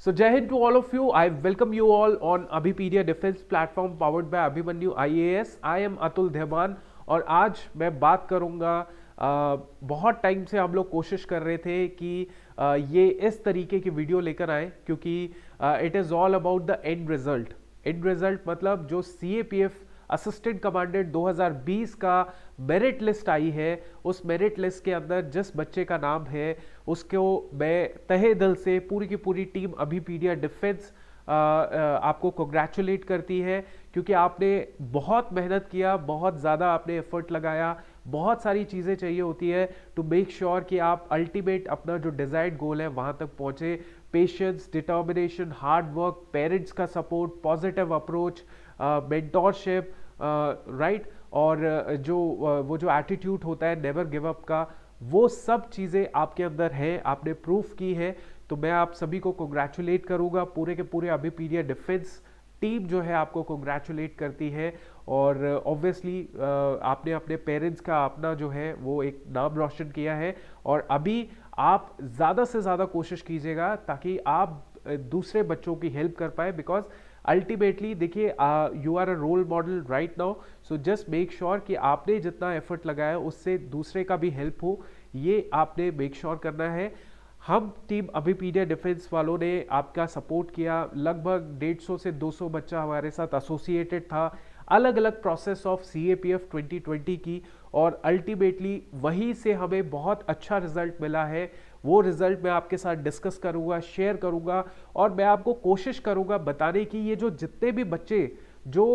So Jai Hind to all of you. I welcome you all on Abhipedia Defense Platform powered by Abhimanyu IAS. I am Atul Dhemain और आज मैं बात करूंगा बहुत time से हम लोग कोशिश कर रहे थे कि ये इस तरीके की वीडियो लेकर आए क्योंकि it is all about the end result. And result मतलब जो CAPF असिस्टेंट कमांडेंट 2020 का मेरिट लिस्ट आई है, उस मेरिट लिस्ट के अंदर जिस बच्चे का नाम है उसको मैं तहे दिल से पूरी की पूरी टीम अभिपीडिया डिफेंस आपको कंग्रेचुलेट करती है क्योंकि आपने बहुत मेहनत किया, बहुत ज़्यादा आपने एफर्ट लगाया, बहुत सारी चीज़ें चाहिए होती है टू मेक श्योर कि आप अल्टीमेट अपना जो डिजायर्ड गोल है वहाँ तक पहुँचे। Patience, determination, hard work, parents का support, positive approach, mentorship, right, और वो जो एटीट्यूड होता है नेवर गिव अप का, वो सब चीज़ें आपके अंदर है, आपने प्रूफ की है। तो मैं आप सभी को कंग्रेचुलेट करूंगा, पूरे के पूरे अभिपीडिया डिफेंस टीम जो है आपको कंग्रेचुलेट करती है। और ऑब्वियसली आपने अपने पेरेंट्स का अपना जो है वो एक नाम रोशन किया है और अभी आप ज़्यादा से ज़्यादा कोशिश कीजिएगा ताकि आप दूसरे बच्चों की हेल्प कर पाए, बिकॉज अल्टीमेटली देखिए you are a role model right now. So just make sure कि आपने जितना एफर्ट लगाया उससे दूसरे का भी हेल्प हो, ये आपने मेक श्योर करना है। हम टीम अभिपीडिया डिफेंस वालों ने आपका सपोर्ट किया, लगभग 150 से 200 बच्चा हमारे साथ एसोसिएटेड था, अलग अलग प्रोसेस ऑफ CAPF 2020 की, और अल्टीमेटली वहीं से हमें बहुत अच्छा रिजल्ट मिला है। वो रिजल्ट मैं आपके साथ डिस्कस करूंगा, शेयर करूंगा, और मैं आपको कोशिश करूंगा बताने की ये जो जितने भी बच्चे जो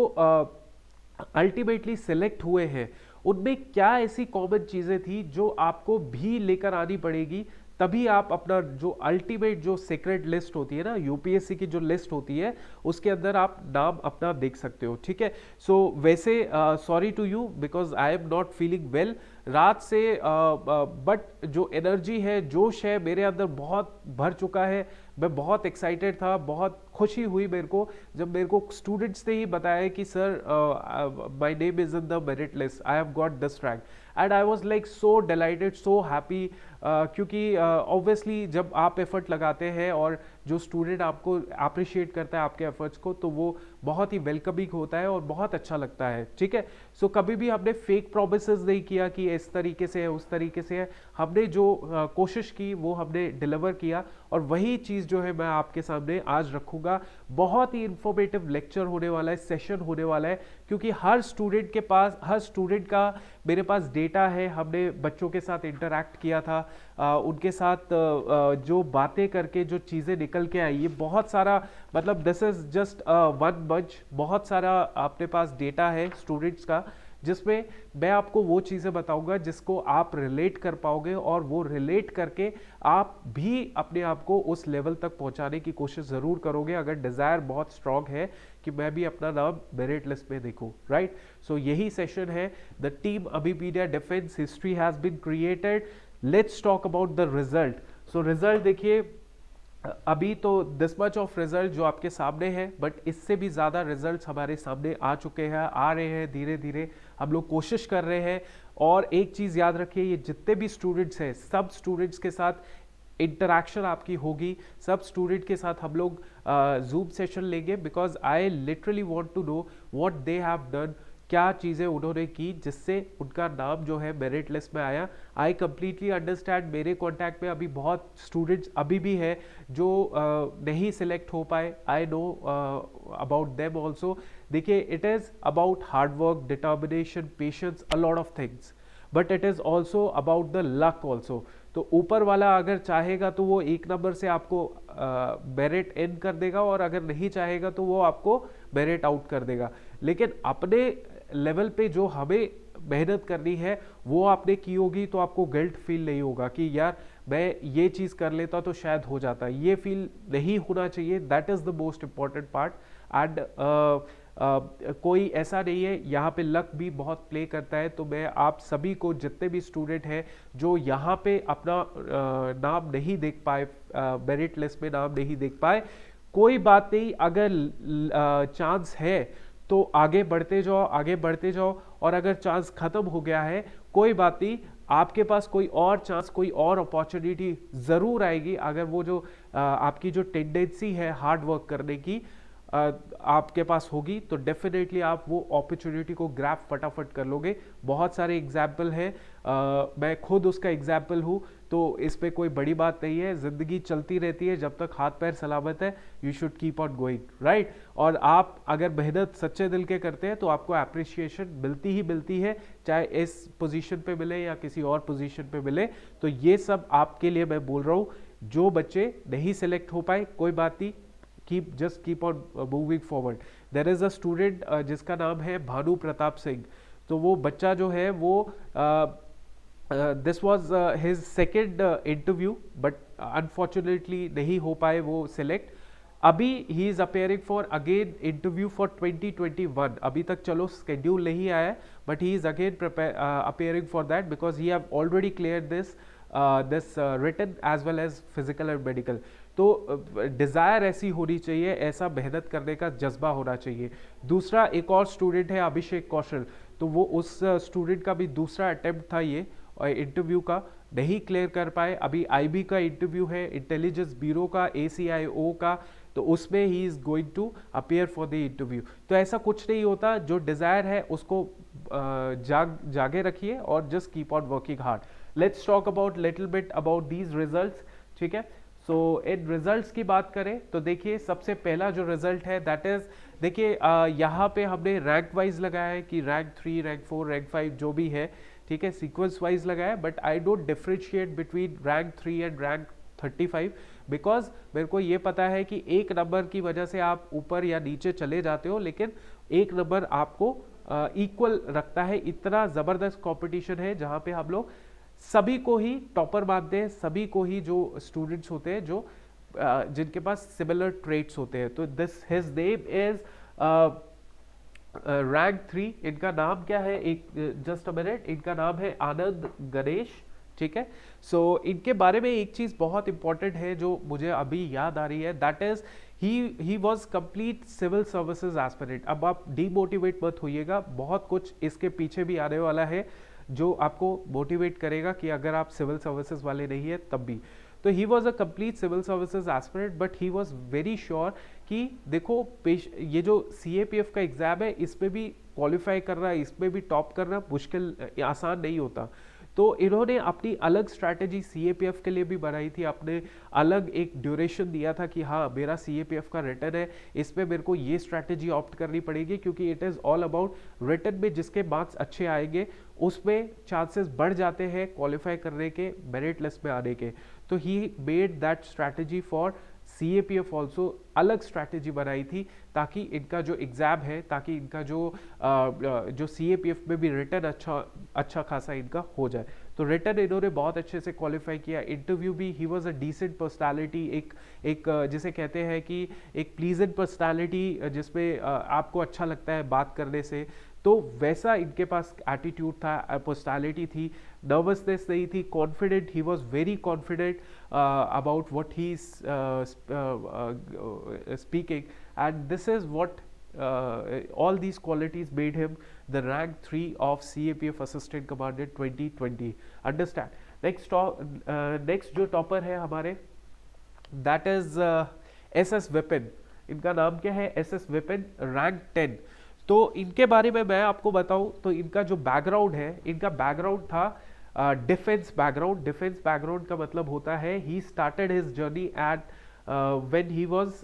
अल्टीमेटली सिलेक्ट हुए हैं उनमें क्या ऐसी कॉमन चीज़ें थी जो आपको भी लेकर आनी पड़ेगी, तभी आप अपना जो अल्टीमेट जो सीक्रेट लिस्ट होती है ना, UPSC की जो लिस्ट होती है उसके अंदर आप नाम अपना देख सकते हो। ठीक है, सो वैसे sorry to you because I am not feeling well रात से, बट जो एनर्जी है, जोश है मेरे अंदर बहुत भर चुका है। मैं बहुत एक्साइटेड था, बहुत खुशी हुई मेरे को जब मेरे को स्टूडेंट्स ने ही बताया कि sir my name is in the merit list, I have got this rank, and I was like so dilated, so happy, क्योंकि ऑब्वियसली जब आप एफर्ट लगाते हैं और जो स्टूडेंट आपको अप्रिशिएट करता है आपके एफर्ट्स को, तो वो बहुत ही वेलकमिंग होता है और बहुत अच्छा लगता है। ठीक है, सो कभी भी हमने फेक प्रोमिसेस नहीं किया कि इस तरीके से है उस तरीके से है, हमने जो कोशिश की वो हमने डिलीवर किया, और वही चीज़ जो है मैं आपके सामने आज रखूंगा। बहुत ही इंफॉर्मेटिव लेक्चर होने वाला है, सेशन होने वाला है, क्योंकि हर स्टूडेंट के पास, हर स्टूडेंट का मेरे पास डेटा है। हमने बच्चों के साथ इंटरैक्ट किया था, उनके साथ जो बातें करके जो चीज़ें निकल के आई, ये बहुत सारा, मतलब this is just one bunch, बहुत सारा अपने पास डेटा है स्टूडेंट्स का, जिसमें मैं आपको वो चीज़ें बताऊंगा जिसको आप रिलेट कर पाओगे, और वो रिलेट करके आप भी अपने आप को उस लेवल तक पहुंचाने की कोशिश ज़रूर करोगे अगर डिज़ायर बहुत स्ट्रांग है कि मैं भी अपना नाम मेरिट लिस्ट में देखूं, राइट। सो यही सेशन है, the team Abhipedia defence history has been created, let's talk about the result. So result देखिए, अभी तो दिस मच ऑफ रिजल्ट जो आपके सामने है, बट इससे भी ज़्यादा रिजल्ट्स हमारे सामने आ चुके हैं, आ रहे हैं, धीरे धीरे हम लोग कोशिश कर रहे हैं। और एक चीज़ याद रखिए, ये जितने भी स्टूडेंट्स हैं सब स्टूडेंट्स के साथ इंटरैक्शन आपकी होगी, सब स्टूडेंट के साथ हम लोग जूम सेशन लेंगे, because I literally want to know what they have done, क्या चीज़ें उन्होंने की जिससे उनका नाम जो है मेरिट लिस्ट में आया। आई कंप्लीटली अंडरस्टैंड, मेरे कॉन्टैक्ट में अभी बहुत स्टूडेंट्स अभी भी है जो नहीं सिलेक्ट हो पाए, I know about them also. देखिए, it is about hard work, determination, patience, a lot of things, but it is also about the luck also. तो ऊपर वाला अगर चाहेगा तो वो एक नंबर से आपको मेरिट इन कर देगा, और अगर नहीं चाहेगा तो वो आपको मेरिट आउट कर देगा। लेकिन अपने लेवल पे जो हमें मेहनत करनी है वो आपने की होगी, तो आपको गिल्ट फील नहीं होगा कि यार मैं ये चीज़ कर लेता तो शायद हो जाता, ये फील नहीं होना चाहिए। That is the most important part. And कोई ऐसा नहीं है, यहाँ पे लक भी बहुत प्ले करता है। तो मैं आप सभी को, जितने भी स्टूडेंट हैं जो यहाँ पे अपना नाम नहीं देख पाए, मेरिट लिस्ट में नाम नहीं देख पाए, कोई बात नहीं, अगर चांस है तो आगे बढ़ते जाओ, आगे बढ़ते जाओ, और अगर चांस खत्म हो गया है कोई बात नहीं, आपके पास कोई और चांस, कोई और अपॉर्चुनिटी ज़रूर आएगी अगर वो जो आपकी जो टेंडेंसी है हार्ड वर्क करने की आपके पास होगी, तो डेफिनेटली आप वो अपॉर्चुनिटी को ग्रैब फटाफट कर लोगे। बहुत सारे एग्जाम्पल हैं, मैं खुद उसका एग्जाम्पल हूँ, तो इस पे कोई बड़ी बात नहीं है। ज़िंदगी चलती रहती है, जब तक हाथ पैर सलामत है you should keep on going, right. और आप अगर मेहनत सच्चे दिल के करते हैं तो आपको अप्रिसिएशन मिलती ही मिलती है, चाहे इस पोजीशन पे मिले या किसी और पोजीशन पे मिले। तो ये सब आपके लिए मैं बोल रहा हूँ। जो बच्चे नहीं सिलेक्ट हो पाए कोई बात नहीं, keep on moving forward. There is a student जिसका नाम है भानु प्रताप सिंह। तो वो बच्चा जो है वो this was his second interview, but unfortunately नहीं हो पाए वो सिलेक्ट। अभी he is appearing for again interview for 2021। अभी तक चलो स्केड्यूल नहीं आया, but he is again appearing for that because he have already clear this written as well as physical and medical. तो डिज़ायर ऐसी होनी चाहिए, ऐसा मेहनत करने का जज्बा होना चाहिए। दूसरा एक और स्टूडेंट है अभिषेक कौशल, तो वो उस स्टूडेंट का भी दूसरा अटेम्प्ट था ये इंटरव्यू का, नहीं क्लियर कर पाए। अभी आईबी का इंटरव्यू है, इंटेलिजेंस ब्यूरो का, ACIO का, तो उसमें he is going to appear for the interview. तो ऐसा कुछ नहीं होता, जो डिज़ायर है उसको जागे रखिए और just keep on working hard. Let's talk about little bit about these results, ठीक है। सो इन रिजल्ट्स की बात करें तो देखिए सबसे पहला जो रिजल्ट है दैट इज, देखिए यहाँ पे हमने रैंक वाइज लगाया है कि रैंक 3, रैंक 4, रैंक 5 जो भी है, ठीक है, सीक्वेंस वाइज लगाया, but I don't differentiate between rank 3 and rank 35 because मेरे को ये पता है कि एक नंबर की वजह से आप ऊपर या नीचे चले जाते हो, लेकिन एक नंबर आपको इक्वल रखता है। इतना ज़बरदस्त कॉम्पिटिशन है जहाँ पे हम लोग सभी को ही टॉपर मानते हैं, सभी को ही जो स्टूडेंट्स होते हैं जो जिनके पास सिमिलर ट्रेट्स होते हैं। तो this his name is rank 3। इनका नाम क्या है, एक जस्ट अ मिनट, इनका नाम है आनंद गणेश, ठीक है। सो इनके बारे में एक चीज बहुत इंपॉर्टेंट है जो मुझे अभी याद आ रही है, that is he was complete civil services aspirant. अब आप डीमोटिवेट मत होइएगा, बहुत कुछ इसके पीछे भी आने वाला है जो आपको मोटिवेट करेगा कि अगर आप सिविल सर्विसेज वाले नहीं है तब भी। तो he was a complete civil services aspirant, but he was very sure कि देखो ये जो CAPF का एग्जाम है इसमें भी क्वालिफाई करना, इसमें भी टॉप करना मुश्किल, आसान नहीं होता। तो इन्होंने अपनी अलग स्ट्रैटेजी CAPF के लिए भी बनाई थी, अपने अलग एक ड्यूरेशन दिया था कि हाँ मेरा CAPF का रिटर्न है, इसमें मेरे को ये स्ट्रैटेजी ऑप्ट करनी पड़ेगी क्योंकि it is all about return में जिसके मार्क्स अच्छे आएंगे उसमें चांसेस बढ़ जाते हैं क्वालिफाई करने के, मेरिट लिस्ट में आने के। तो he made that strategy for CAPF also, अलग स्ट्रैटेजी बनाई थी ताकि इनका जो एग्ज़ाम है, ताकि इनका जो CAPF में भी रिटर्न अच्छा खासा इनका हो जाए। तो रिटर्न इन्होंने बहुत अच्छे से क्वालिफाई किया। इंटरव्यू भी he was a decent personality, एक जिसे कहते हैं कि एक प्लीजेंट पर्सनालिटी जिसमें आपको अच्छा लगता है बात करने से, तो वैसा इनके पास एटीट्यूड था, पर्सनालिटी थी, नर्वसनेस नहीं थी, confident, he was very confident about what he is speaking, and this is what all these qualities made him the rank 3 of CAPF Assistant Commandant 2020. Understand? Next जो टॉपर है हमारे, that is SS Vipin. इनका नाम क्या है, SS Vipin, rank 10। तो इनके बारे में मैं आपको बताऊं तो इनका जो बैकग्राउंड है, इनका बैकग्राउंड था डिफेंस बैकग्राउंड। डिफेंस बैकग्राउंड का मतलब होता है he started his journey at when he was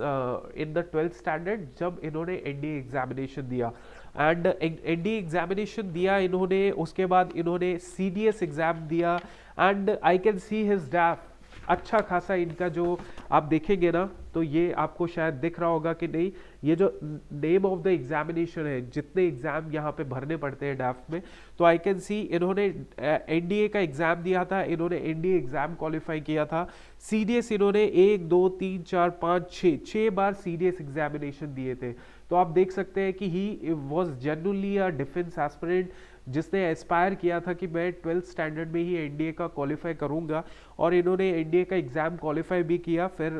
in the 12th standard, जब इन्होंने NDA एग्जामिनेशन दिया, एंड NDA एग्जामिनेशन दिया इन्होंने, उसके बाद इन्होंने CDS एग्जाम दिया, and I can see his डैफ, अच्छा खासा इनका जो आप देखेंगे ना तो ये आपको शायद दिख रहा होगा कि नहीं, ये जो नेम ऑफ द एग्जामिनेशन है, जितने एग्जाम यहाँ पे भरने पड़ते हैं डैफ्ट में, तो आई कैन सी इन्होंने NDA का एग्जाम दिया था, इन्होंने NDA एग्जाम क्वालिफाई किया था। CDS इन्होंने 1 2 3 4 5 6 बार CDS एग्जामिनेशन दिए थे। तो आप देख सकते हैं कि he was genuinely a defence aspirant जिसने एस्पायर किया था कि मैं 12th स्टैंडर्ड में ही NDA का क्वालिफाई करूंगा, और इन्होंने NDA का एग्ज़ाम क्वालिफाई भी किया, फिर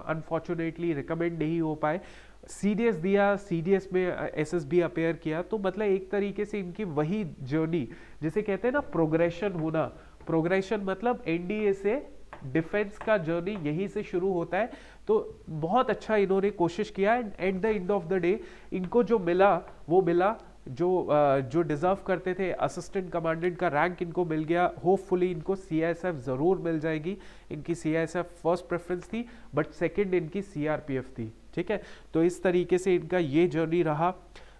अनफॉर्चुनेटली रिकमेंड नहीं हो पाए। सीडीएस दिया, सीडीएस में एसएसबी अपेयर किया, तो मतलब एक तरीके से इनकी वही जर्नी जिसे कहते हैं ना प्रोग्रेशन होना, प्रोग्रेशन मतलब एनडीए से डिफेंस का जर्नी यहीं से शुरू होता है। तो बहुत अच्छा इन्होंने कोशिश किया and at the end of the day इनको जो मिला वो मिला, जो डिजर्व करते थे, असिस्टेंट कमांडेंट का रैंक इनको मिल गया। होपफुली इनको सीआईएसएफ जरूर मिल जाएगी, इनकी सीआईएसएफ फर्स्ट प्रेफरेंस थी बट सेकंड इनकी सीआरपीएफ थी, ठीक है। तो इस तरीके से इनका ये जर्नी रहा।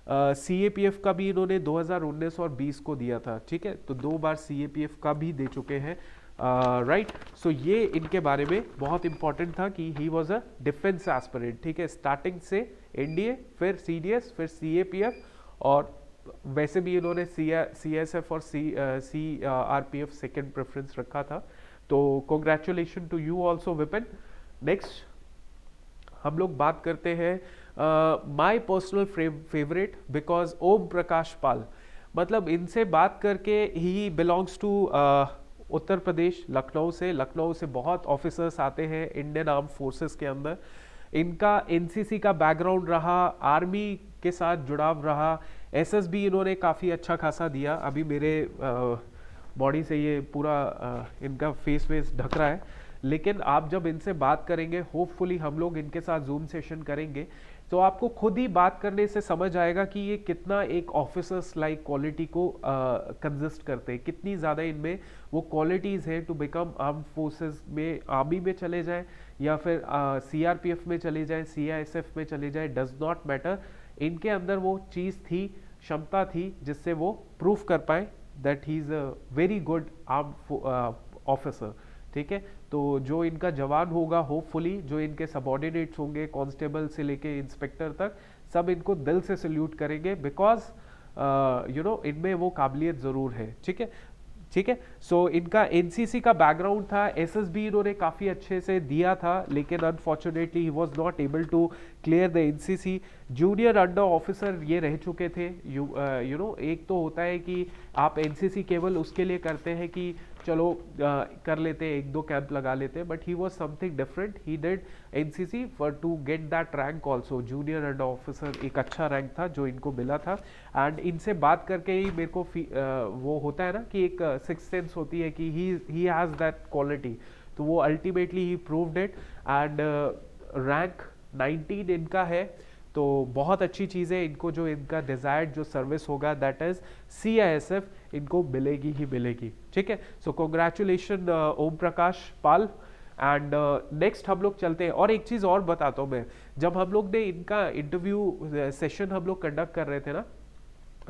सीएपीएफ का भी इन्होंने 2019 और 20 को दिया था, ठीक है, तो 2 बार सीएपीएफ का भी दे चुके हैं, राइट। सो ये इनके बारे में बहुत इंपॉर्टेंट था कि he was a defence aspirant, ठीक है, स्टार्टिंग से एनडीए, फिर सीडीएस, फिर सीएपीएफ, और वैसे भी इन्होंने सीएसएफ और सीआरपीएफ सेकंड प्रेफरेंस रखा था। तो congratulation to you also Vipin. Next हम लोग बात करते हैं my personal favourite because Om Prakash Pal. मतलब इनसे बात करके, he belongs to Uttar Pradesh, Lucknow से। लखनऊ से बहुत ऑफिसर्स आते हैं इंडियन आर्म फोर्सेस के अंदर। इनका एनसीसी का बैकग्राउंड रहा, आर्मी के साथ जुड़ाव रहा, एसएसबी इन्होंने काफ़ी अच्छा खासा दिया। अभी मेरे बॉडी से ये पूरा इनका फेस वेस ढक रहा है, लेकिन आप जब इनसे बात करेंगे, होपफुली हम लोग इनके साथ जूम सेशन करेंगे, तो आपको खुद ही बात करने से समझ आएगा कि ये कितना एक ऑफिसर्स लाइक क्वालिटी को कंसिस्ट करते हैं, कितनी ज़्यादा इनमें वो क्वालिटीज़ हैं टू बिकम आर्म फोर्सेस में, आर्मी में चले जाएं या फिर सीआरपीएफ में चले जाएं, सीआईएसएफ में चले जाएं, डज नॉट मैटर। इनके अंदर वो चीज़ थी, क्षमता थी, जिससे वो प्रूफ कर पाए that he is a very good arm officer, ठीक है। तो जो इनका जवान होगा, होपफुली जो इनके सबॉर्डिनेट्स होंगे, कांस्टेबल से लेके इंस्पेक्टर तक, सब इनको दिल से सल्यूट करेंगे बिकॉज इनमें वो काबिलियत ज़रूर है, ठीक है, ठीक है। सो इनका एनसीसी का बैकग्राउंड था, एसएसबी इन्होंने काफ़ी अच्छे से दिया था, लेकिन unfortunately he was not able to clear the NCC. Junior under officer ये रह चुके थे। एक तो होता है कि आप एनसीसी केवल उसके लिए करते हैं कि चलो कर लेते, 1-2 कैंप लगा लेते, but he was something different. He did NCC for to get that rank also. Junior under officer एक अच्छा रैंक था जो इनको मिला था। एंड इनसे बात करके ही मेरे को वो होता है ना कि एक सिक्स सेंस होती है कि ही हैज़ दैट क्वालिटी, तो वो ultimately he proved it. And rank 19 इनका है, तो बहुत अच्छी चीज़ है। इनको जो इनका डिजायर्ड जो सर्विस होगा दैट इज सीआईएसएफ, इनको मिलेगी ही मिलेगी, ठीक है। So congratulation Om Prakash Pal. And next हम लोग चलते हैं। और एक चीज़ और बताता हूँ मैं, जब हम लोग ने इनका इंटरव्यू सेशन हम लोग कंडक्ट कर रहे थे ना,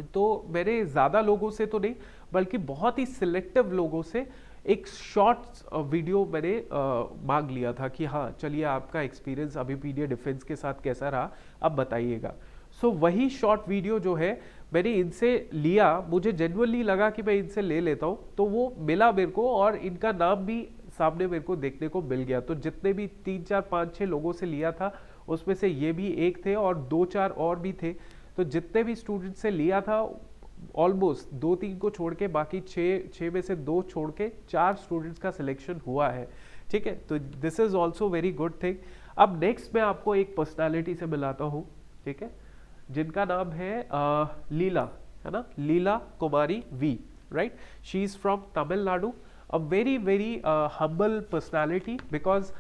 तो मैंने ज़्यादा लोगों से तो नहीं, बल्कि बहुत ही सिलेक्टिव लोगों से एक शॉर्ट वीडियो मैंने मांग लिया था कि हाँ चलिए आपका एक्सपीरियंस अभिपीडिया डिफेंस के साथ कैसा रहा, अब बताइएगा। सो वही शॉर्ट वीडियो जो है मैंने इनसे लिया, मुझे जेन्युइनली लगा कि मैं इनसे ले लेता हूँ, तो वो मिला मेरे को, और इनका नाम भी सामने मेरे को देखने को मिल गया। तो जितने भी 3-4-5-6 लोगों से लिया था, उसमें से ये भी एक थे और 2-4 और भी थे। तो जितने भी स्टूडेंट से लिया था, ऑलमोस्ट 2-3 को छोड़ के, बाकी 6 में से 2 छोड़ के 4 स्टूडेंट्स का सिलेक्शन हुआ है, ठीक है। तो this is also very good thing. अब नेक्स्ट मैं आपको एक पर्सनालिटी से मिलाता हूँ, ठीक है, जिनका नाम है लीला, है ना, Leela Kumari V, right. She is from Tamil Nadu. A very very humble personality, because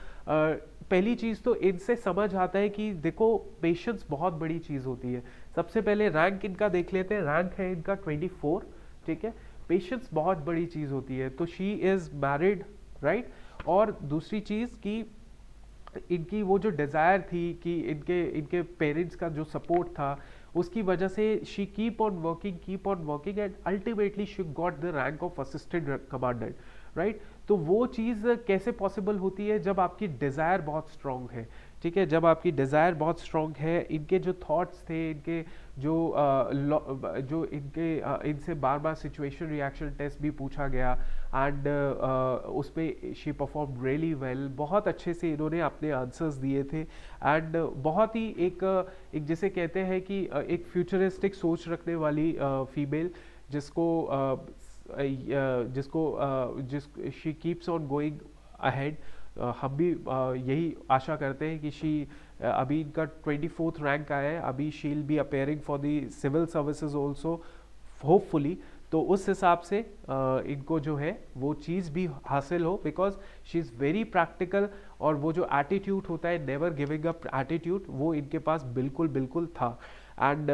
पहली चीज़ तो इनसे समझ आता है कि देखो पेशेंस बहुत बड़ी चीज़ होती है। सबसे पहले रैंक इनका देख लेते हैं, रैंक है इनका 24, ठीक है। पेशेंस बहुत बड़ी चीज़ होती है। तो शी इज़ मैरिड, राइट। और दूसरी चीज़ कि इनकी वो जो डिज़ायर थी कि इनके पेरेंट्स का जो सपोर्ट था, उसकी वजह से she keep on working and ultimately she got the rank of assistant commandant, right. तो वो चीज़ कैसे पॉसिबल होती है, जब आपकी डिज़ायर बहुत स्ट्रांग है, ठीक है, जब आपकी डिज़ायर बहुत स्ट्रांग है। इनके जो थॉट्स थे, इनके जो इनसे बार बार सिचुएशन रिएक्शन टेस्ट भी पूछा गया, एंड उस पर शी परफॉर्म रियली वेल। बहुत अच्छे से इन्होंने अपने आंसर्स दिए थे, एंड बहुत ही एक जैसे कहते हैं कि एक फ्यूचरिस्टिक सोच रखने वाली फीमेल, जिस she keeps on going ahead. हम भी यही आशा करते हैं कि अभी इनका 24th रैंक आया है, अभी she will be appearing for the civil services also hopefully. तो उस हिसाब से इनको जो है वो चीज़ भी हासिल हो, because she is very practical, और वो जो एटीट्यूड होता है, नेवर गिविंग अप एटीट्यूड, वो इनके पास बिल्कुल बिल्कुल था। एंड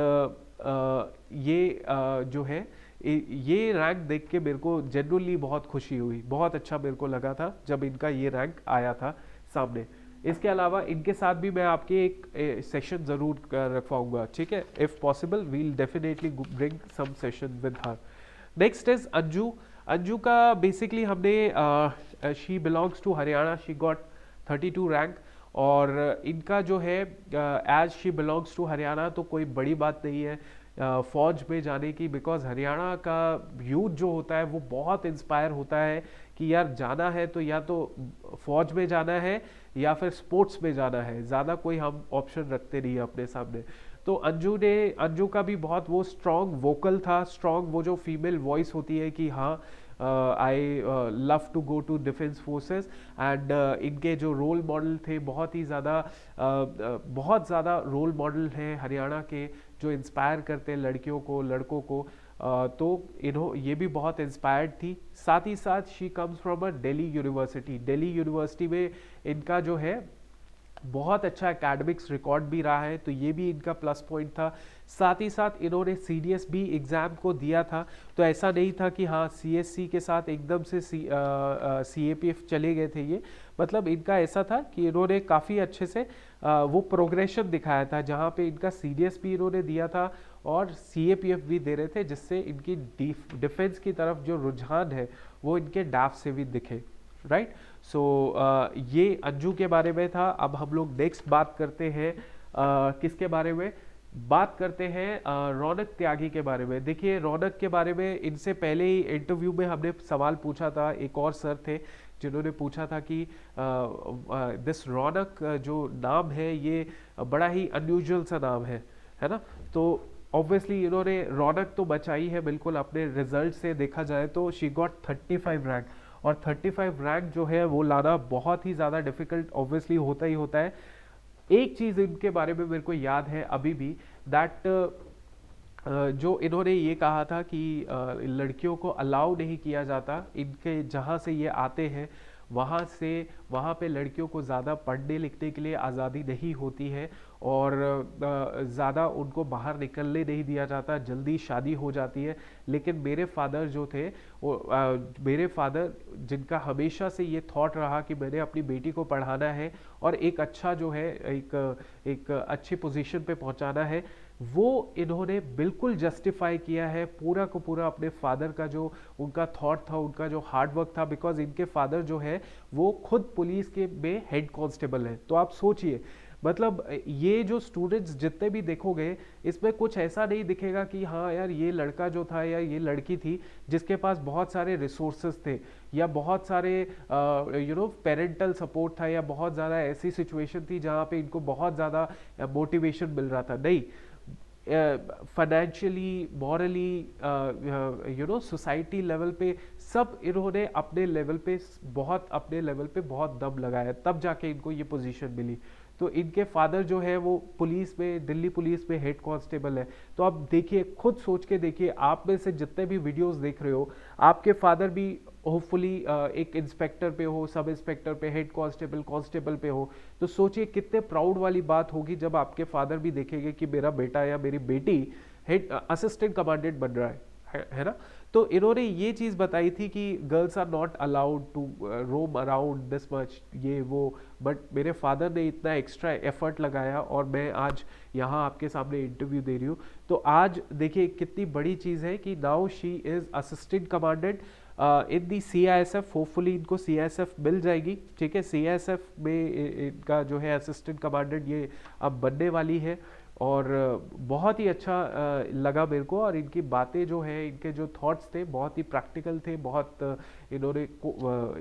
ये जो है ये रैंक देख के मेरे को जेन्युइनली बहुत खुशी हुई, बहुत अच्छा मेरे को लगा था जब इनका ये रैंक आया था सामने। इसके अलावा इनके साथ भी मैं आपके एक सेशन ज़रूर रखवाऊंगा, ठीक है, if possible we'll definitely bring some session with her. Next is Anju. Anju का बेसिकली हमने she belongs to Haryana, she got 32 rank, और इनका जो है as she belongs to Haryana तो कोई बड़ी बात नहीं है फौज में जाने की, बिकॉज हरियाणा का यूथ जो होता है वो बहुत इंस्पायर होता है कि यार जाना है तो या तो फौज में जाना है या फिर स्पोर्ट्स में जाना है, ज़्यादा कोई हम ऑप्शन रखते नहीं है अपने सामने। तो अंजू का भी बहुत वो स्ट्रॉन्ग वोकल था, स्ट्रॉन्ग वो जो फीमेल वॉइस होती है कि हाँ I love to go to defence forces. And इनके जो रोल मॉडल थे बहुत ज़्यादा रोल मॉडल हैं हरियाणा के, जो इंस्पायर करते हैं लड़कियों को, लड़कों को। तो ये भी बहुत इंस्पायर्ड थी। साथ ही साथ she comes from a Delhi university, Delhi university में इनका जो है बहुत अच्छा एकेडमिक्स रिकॉर्ड भी रहा है, तो ये भी इनका प्लस पॉइंट था। साथ ही साथ इन्होंने सीडीएस भी एग्ज़ाम को दिया था, तो ऐसा नहीं था कि हाँ सीएससी के साथ एकदम से सीएपीएफ चले गए थे ये, मतलब इनका ऐसा था कि इन्होंने काफ़ी अच्छे से वो प्रोग्रेशन दिखाया था, जहाँ पे इनका सीडीएस भी इन्होंने दिया था और सीएपीएफ भी दे रहे थे, जिससे इनकी डिफेंस की तरफ जो रुझान है वो इनके डैफ से भी दिखे, राइट। सो ये अंजू के बारे में था। अब हम लोग नेक्स्ट बात करते हैं किसके बारे में, बात करते हैं रौनक त्यागी के बारे में। देखिए रौनक के बारे में इनसे पहले ही इंटरव्यू में हमने सवाल पूछा था, एक और सर थे जिन्होंने पूछा था कि दिस रौनक जो नाम है ये बड़ा ही अनयूजुअल सा नाम है ना। तो ऑब्वियसली इन्होंने रौनक तो बचाई है बिल्कुल, अपने रिजल्ट से देखा जाए तो शी गॉट 35 रैंक, और 35 रैंक जो है वो लाना बहुत ही ज़्यादा डिफिकल्ट ऑब्वियसली होता ही होता है। एक चीज़ इनके बारे में मेरे को याद है अभी भी, दैट जो इन्होंने ये कहा था कि लड़कियों को अलाउ नहीं किया जाता, इनके जहाँ से ये आते हैं वहाँ पे लड़कियों को ज़्यादा पढ़ने लिखने के लिए आज़ादी नहीं होती है, और ज़्यादा उनको बाहर निकलने नहीं दिया जाता, जल्दी शादी हो जाती है। लेकिन मेरे फादर जो थे मेरे फादर जिनका हमेशा से ये थॉट रहा कि मैंने अपनी बेटी को पढ़ाना है और एक अच्छा जो है एक अच्छी पोजीशन पे पहुंचाना है, वो इन्होंने बिल्कुल जस्टिफाई किया है पूरा को पूरा अपने फादर का जो उनका थॉट था, उनका जो हार्ड वर्क था, बिकॉज इनके फादर जो है वो खुद पुलिस के में हेड कांस्टेबल है। तो आप सोचिए, मतलब ये जो स्टूडेंट्स जितने भी देखोगे इसमें कुछ ऐसा नहीं दिखेगा कि हाँ यार ये लड़का जो था या ये लड़की थी जिसके पास बहुत सारे रिसोर्सेज थे या बहुत सारे पेरेंटल सपोर्ट था या बहुत ज़्यादा ऐसी सिचुएशन थी जहाँ पे इनको बहुत ज़्यादा मोटिवेशन मिल रहा था। नहीं, फाइनेंशियली, मॉरली, सोसाइटी लेवल पे सब इन्होंने अपने लेवल पे बहुत दम लगाया, तब जाके इनको ये पोजीशन मिली। तो इनके फादर जो है वो पुलिस में, दिल्ली पुलिस में हेड कांस्टेबल है। तो आप देखिए, खुद सोच के देखिए, आप में से जितने भी वीडियोस देख रहे हो, आपके फादर भी होपफुली एक इंस्पेक्टर पे हो, सब इंस्पेक्टर पे, हेड कांस्टेबल पे हो। तो सोचिए कितने प्राउड वाली बात होगी जब आपके फादर भी देखेंगे कि मेरा बेटा या मेरी बेटी हेड असिस्टेंट कमांडेंट बन रहा है ना। तो इन्होंने ये चीज़ बताई थी कि girls are not allowed to roam around this much, ये वो, बट मेरे फादर ने इतना एक्स्ट्रा एफर्ट लगाया और मैं आज यहाँ आपके सामने इंटरव्यू दे रही हूँ। तो आज देखिए कितनी बड़ी चीज़ है कि now she is assistant commandant in the CISF। Hopefully इनको CISF मिल जाएगी, ठीक है। CISF में इनका जो है असिस्टेंट कमांडेंट ये अब बनने वाली है, और बहुत ही अच्छा लगा मेरे को। और इनकी बातें जो है, इनके जो थॉट्स थे बहुत ही प्रैक्टिकल थे, बहुत इन्होंने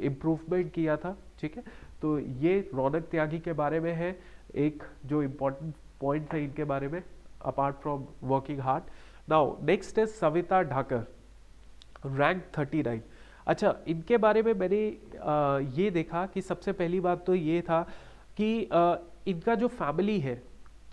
इम्प्रूवमेंट किया था, ठीक है। तो ये रौनक त्यागी के बारे में है, एक जो इम्पोर्टेंट पॉइंट था इनके बारे में, apart from working hard. Now next is Savita Dhakar, rank 39। अच्छा, इनके बारे में मैंने ये देखा कि सबसे पहली बात तो ये था कि इनका जो फैमिली है,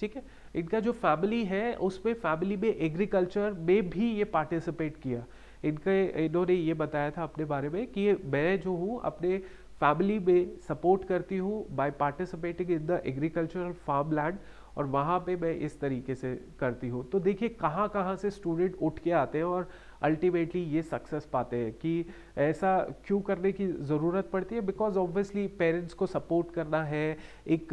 ठीक है, इनका जो फैमिली है उसमें फैमिली में एग्रीकल्चर में भी ये पार्टिसिपेट किया। इन्होंने ये बताया था अपने बारे में कि मैं जो हूँ अपने फैमिली में सपोर्ट करती हूँ by participating in the agricultural farm land, और वहाँ पे मैं इस तरीके से करती हूँ। तो देखिए कहाँ कहाँ से स्टूडेंट उठ के आते हैं और अल्टीमेटली ये सक्सेस पाते हैं। कि ऐसा क्यों करने की ज़रूरत पड़ती है, बिकॉज ऑब्वियसली पेरेंट्स को सपोर्ट करना है। एक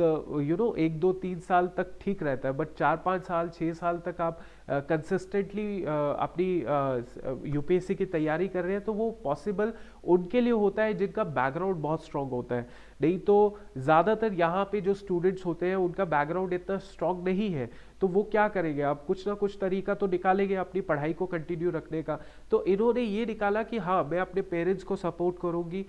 एक दो तीन साल तक ठीक रहता है, बट 4-5 साल 6 साल तक आप कंसिस्टेंटली अपनी यूपीएससी की तैयारी कर रहे हैं, तो वो पॉसिबल उनके लिए होता है जिनका बैकग्राउंड बहुत स्ट्रांग होता है। नहीं तो ज़्यादातर यहाँ पे जो स्टूडेंट्स होते हैं उनका बैकग्राउंड इतना स्ट्रांग नहीं है, तो वो क्या करेंगे, आप कुछ ना कुछ तरीका तो निकालेंगे अपनी पढ़ाई को कंटिन्यू रखने का। तो इन्होंने ये निकाला कि हाँ, मैं अपने पेरेंट्स को सपोर्ट करूँगी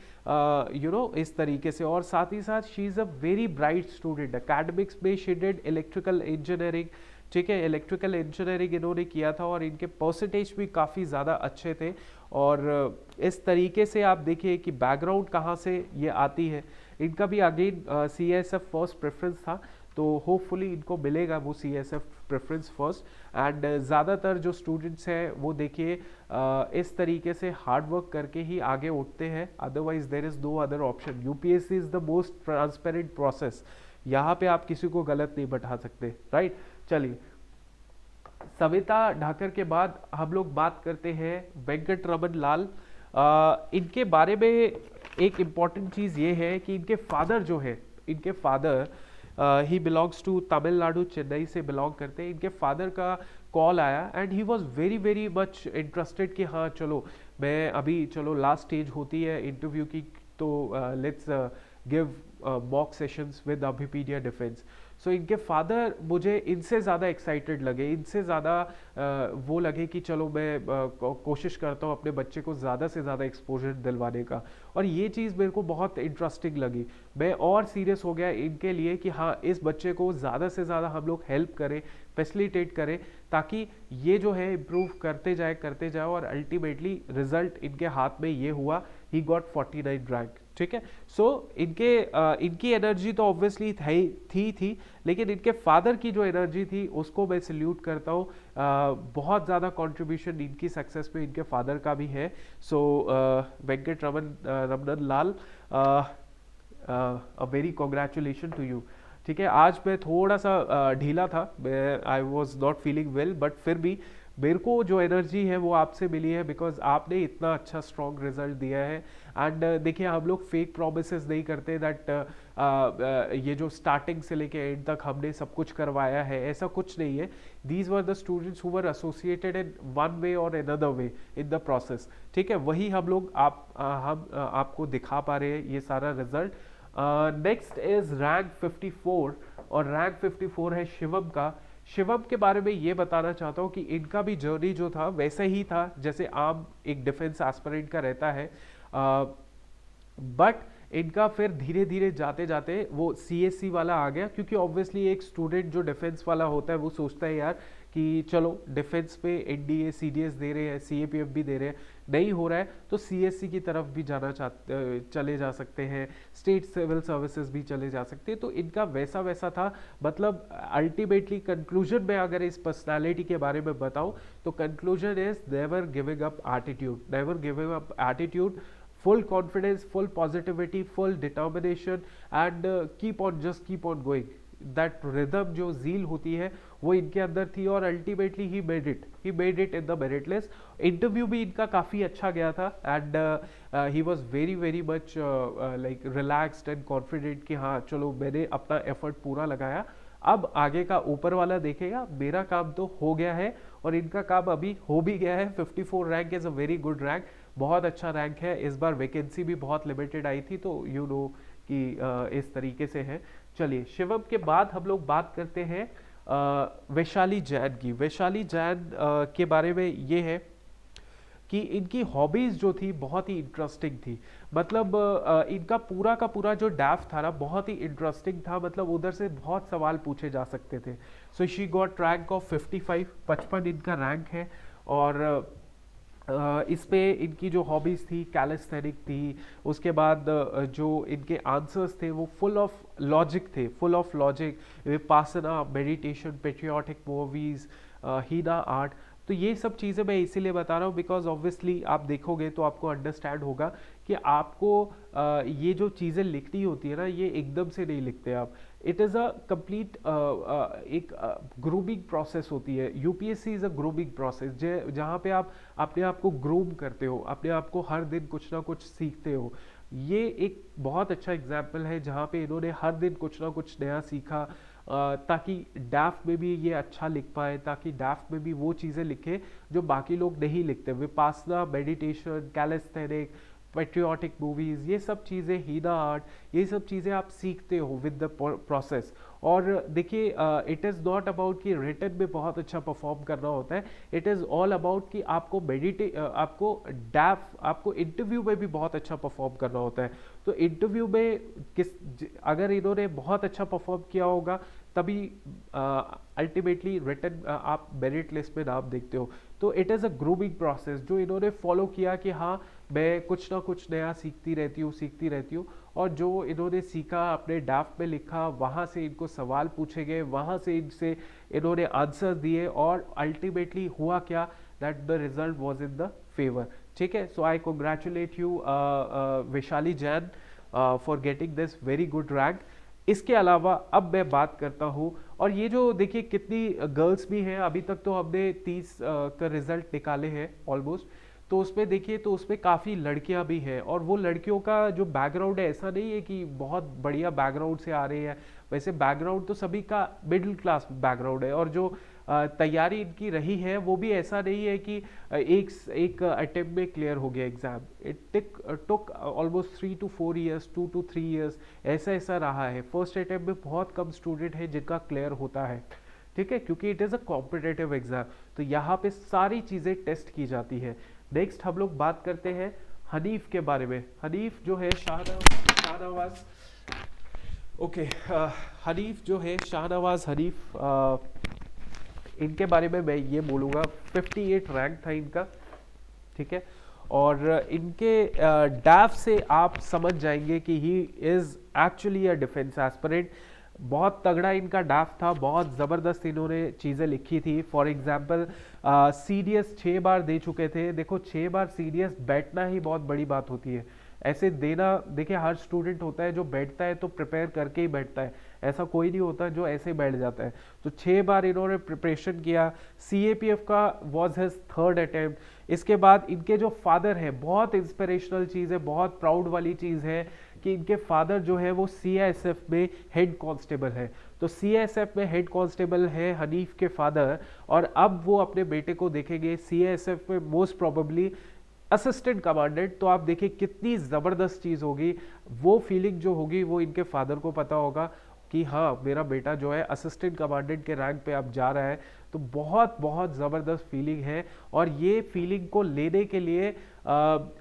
इस तरीके से। और साथ ही साथ she is a very bright student. Academics में शी डिड इलेक्ट्रिकल इंजीनियरिंग, ठीक है, इलेक्ट्रिकल इंजीनियरिंग इन्होंने किया था, और इनके परसेंटेज भी काफ़ी ज़्यादा अच्छे थे। और इस तरीके से आप देखिए कि बैकग्राउंड कहाँ से ये आती है। इनका भी अगेन CSF फर्स्ट प्रेफरेंस था, तो होपफुली इनको मिलेगा वो CSF प्रेफरेंस फर्स्ट। एंड ज़्यादातर जो स्टूडेंट्स हैं वो देखिए इस तरीके से हार्ड वर्क करके ही आगे उठते हैं, otherwise there is no other option. UPSC is the most transparent process, यहाँ पे आप किसी को गलत नहीं बैठा सकते, राइट। चलिए, सविता ढाकर के बाद हम लोग बात करते हैं वेंकट रमन लाल। इनके बारे में एक इम्पॉर्टेंट चीज़ ये है कि इनके फादर जो है, इनके फादर ही बिलोंग्स टू तमिलनाडु, चेन्नई से बिलोंग करते हैं। इनके फादर का कॉल आया and he was very very much interested कि हाँ चलो, मैं अभी चलो लास्ट स्टेज होती है इंटरव्यू की, तो let's give mock sessions with Abhipedia defence. So इनके फादर मुझे इनसे ज़्यादा एक्साइटेड लगे, इनसे ज़्यादा वो लगे कि चलो मैं कोशिश करता हूँ अपने बच्चे को ज़्यादा से ज़्यादा एक्सपोजर दिलवाने का। और ये चीज़ मेरे को बहुत इंटरेस्टिंग लगी। मैं और सीरियस हो गया इनके लिए कि हाँ, इस बच्चे को ज़्यादा से ज़्यादा हम लोग हेल्प करें, फैसिलिटेट करें, ताकि ये जो है इम्प्रूव करते जाए और अल्टीमेटली रिजल्ट इनके हाथ में ये हुआ, ही गॉट 49 रैंक, ठीक है। सो इनकी एनर्जी तो ऑब्वियसली थी, लेकिन इनके फादर की जो एनर्जी थी उसको मैं सल्यूट करता हूँ। बहुत ज़्यादा कंट्रीब्यूशन इनकी सक्सेस में इनके फादर का भी है। So Venkat Raman Lal, a very congratulation to you, ठीक है। आज मैं थोड़ा सा ढीला था, मैं I was not feeling well, but फिर भी मेरे को जो एनर्जी है वो आपसे मिली है, बिकॉज आपने इतना अच्छा स्ट्रॉन्ग रिजल्ट दिया है। एंड देखिए, हम लोग फेक प्रोमिसेस नहीं करते दैट ये जो स्टार्टिंग से लेके एंड तक हमने सब कुछ करवाया है, ऐसा कुछ नहीं है। These were the students who were associated in one way or another way in the process, ठीक है। वही हम लोग हम आपको दिखा पा रहे हैं ये सारा रिजल्ट। नेक्स्ट इज रैंक 54, और रैंक 54 है शिवम का। शिवम के बारे में ये बताना चाहता हूँ कि इनका भी जर्नी जो था वैसे ही था जैसे आम एक डिफेंस एस्पिरेंट का रहता है, बट इनका फिर धीरे धीरे जाते जाते वो CSC वाला आ गया, क्योंकि ऑब्वियसली एक स्टूडेंट जो डिफेंस वाला होता है वो सोचता है यार कि चलो डिफेंस पे NDA CDS दे रहे हैं, CAPF भी दे रहे हैं, नहीं हो रहा है तो CSC की तरफ भी चले जा सकते हैं, स्टेट सिविल सर्विसेज भी चले जा सकते हैं। तो इनका वैसा वैसा था। मतलब अल्टीमेटली कंक्लूजन में अगर इस पर्सनालिटी के बारे में बताऊं तो conclusion is never giving up attitude, never giving up attitude, full confidence, full positivity, full determination, and just keep on going. That rhythm जो zeal होती है वो इनके अंदर थी, और ultimately he made it in the merit list. Interview भी इनका काफ़ी अच्छा गया था, and he was very much like relaxed and confident कि हाँ चलो मैंने अपना एफर्ट पूरा लगाया, अब आगे का ऊपर वाला देखेगा, मेरा काम तो हो गया है। और इनका काम अभी हो भी गया है। 54 rank is a very good rank, बहुत अच्छा रैंक है। इस बार वैकेंसी भी बहुत लिमिटेड आई थी, तो यू नो कि इस तरीके से है। चलिए, शिवम के बाद हम लोग बात करते हैं वैशाली जैन की। वैशाली जैन के बारे में ये है कि इनकी हॉबीज़ जो थी बहुत ही इंटरेस्टिंग थी। मतलब इनका पूरा का पूरा जो डैफ था ना बहुत ही इंटरेस्टिंग था, मतलब उधर से बहुत सवाल पूछे जा सकते थे। So she got rank of 55 इनका रैंक है। और इस पे इनकी जो हॉबीज़ थी कैलिस्थेनिक थी। उसके बाद जो इनके आंसर्स थे वो फुल ऑफ लॉजिक थे, full of logic, vipassana, meditation, patriotic movies, henna art. तो ये सब चीज़ें मैं इसीलिए बता रहा हूँ बिकॉज ऑब्वियसली आप देखोगे तो आपको अंडरस्टैंड होगा कि आपको ये जो चीज़ें लिखनी होती है ना, ये एकदम से नहीं लिखते आप। इट इज़ अ कंप्लीट एक ग्रूमिंग प्रोसेस होती है। UPSC is a grooming process जहाँ पे आप अपने आप को ग्रूम करते हो, अपने आप को हर दिन कुछ ना कुछ सीखते हो। ये एक बहुत अच्छा एग्जाम्पल है जहाँ पे इन्होंने हर दिन कुछ ना कुछ नया सीखा, ताकि डैफ में भी ये अच्छा लिख पाए, ताकि डैफ में भी वो चीज़ें लिखे जो बाकी लोग नहीं लिखते। Vipassana, meditation, calisthenic, patriotic movies, ये सब चीज़ें, हीना आर्ट, ये सब चीज़ें आप सीखते हो विद द प्रोसेस। और देखिए इट इज़ नॉट अबाउट कि रिटन में बहुत अच्छा परफॉर्म करना होता है, इट इज़ ऑल अबाउट कि आपको आपको डैफ, आपको इंटरव्यू में भी बहुत अच्छा परफॉर्म करना होता है। तो इंटरव्यू में अगर इन्होंने बहुत अच्छा परफॉर्म किया होगा तभी अल्टीमेटली रिटन आप मेरिट लिस्ट में नाम देखते हो। तो it is a grooming process जो इन्होंने फॉलो किया कि हाँ मैं कुछ ना कुछ नया सीखती रहती हूँ। और जो इन्होंने सीखा अपने ड्राफ्ट में लिखा, वहाँ से इनको सवाल पूछे गए, वहाँ से इनसे इन्होंने आंसर दिए, और अल्टीमेटली हुआ क्या, that the result was in the favour. ठीक है, so I congratulate you Vaishali Jain for getting this very good rank. इसके अलावा अब मैं बात करता हूँ, और ये जो देखिए कितनी गर्ल्स भी हैं, अभी तक तो हमने 30 का रिजल्ट निकाले हैं ऑलमोस्ट। तो उसमें देखिए तो उसमें काफ़ी लड़कियां भी हैं, और वो लड़कियों का जो बैकग्राउंड है ऐसा नहीं है कि बहुत बढ़िया बैकग्राउंड से आ रही है। वैसे बैकग्राउंड तो सभी का मिडिल क्लास बैकग्राउंड है, और जो तैयारी इनकी रही है वो भी ऐसा नहीं है कि एक अटेम्प्ट में क्लियर हो गया exam. It took almost 3 to 4 years, 2 to 3 years, ऐसा ऐसा रहा है। फर्स्ट अटेम्प्ट में बहुत कम स्टूडेंट है जिनका क्लियर होता है। ठीक है, क्योंकि it is a competitive exam, तो यहाँ पे सारी चीज़ें टेस्ट की जाती है। नेक्स्ट हम लोग बात करते हैं हनीफ के बारे में। हनीफ जो है शाहनवाज, ओके, हनीफ जो है शाहनवाज हनीफ, इनके बारे में मैं ये बोलूँगा 58 रैंक था इनका। ठीक है, और इनके डैफ से आप समझ जाएंगे कि he is actually a defence aspirant. बहुत तगड़ा इनका डैफ था, बहुत ज़बरदस्त इन्होंने चीज़ें लिखी थी। फॉर एग्जांपल सीडीएस 6 बार दे चुके थे। देखो 6 बार सीडीएस बैठना ही बहुत बड़ी बात होती है, ऐसे देना। देखिए हर स्टूडेंट होता है जो बैठता है तो प्रिपेयर करके ही बैठता है, ऐसा कोई नहीं होता जो ऐसे बैठ जाता है। तो 6 बार इन्होंने प्रिपरेशन किया। सीएपीएफ का वॉज हिज थर्ड अटेम्प्ट। इसके बाद इनके जो फादर है, बहुत इंस्पिरेशनल चीज़ है, बहुत प्राउड वाली चीज़ है कि इनके फादर जो है वो सीआईएसएफ में हेड कांस्टेबल है। तो सीआईएसएफ में हेड कांस्टेबल है हनीफ के फादर, और अब वो अपने बेटे को देखेंगे सीआईएसएफ में मोस्ट प्रोबेबली असिस्टेंट कमांडेंट। तो आप देखिए कितनी ज़बरदस्त चीज़ होगी, वो फीलिंग जो होगी वो इनके फादर को पता होगा कि हाँ मेरा बेटा जो है असिस्टेंट कमांडेंट के रैंक पे अब जा रहा है। तो बहुत बहुत ज़बरदस्त फीलिंग है, और ये फीलिंग को लेने के लिए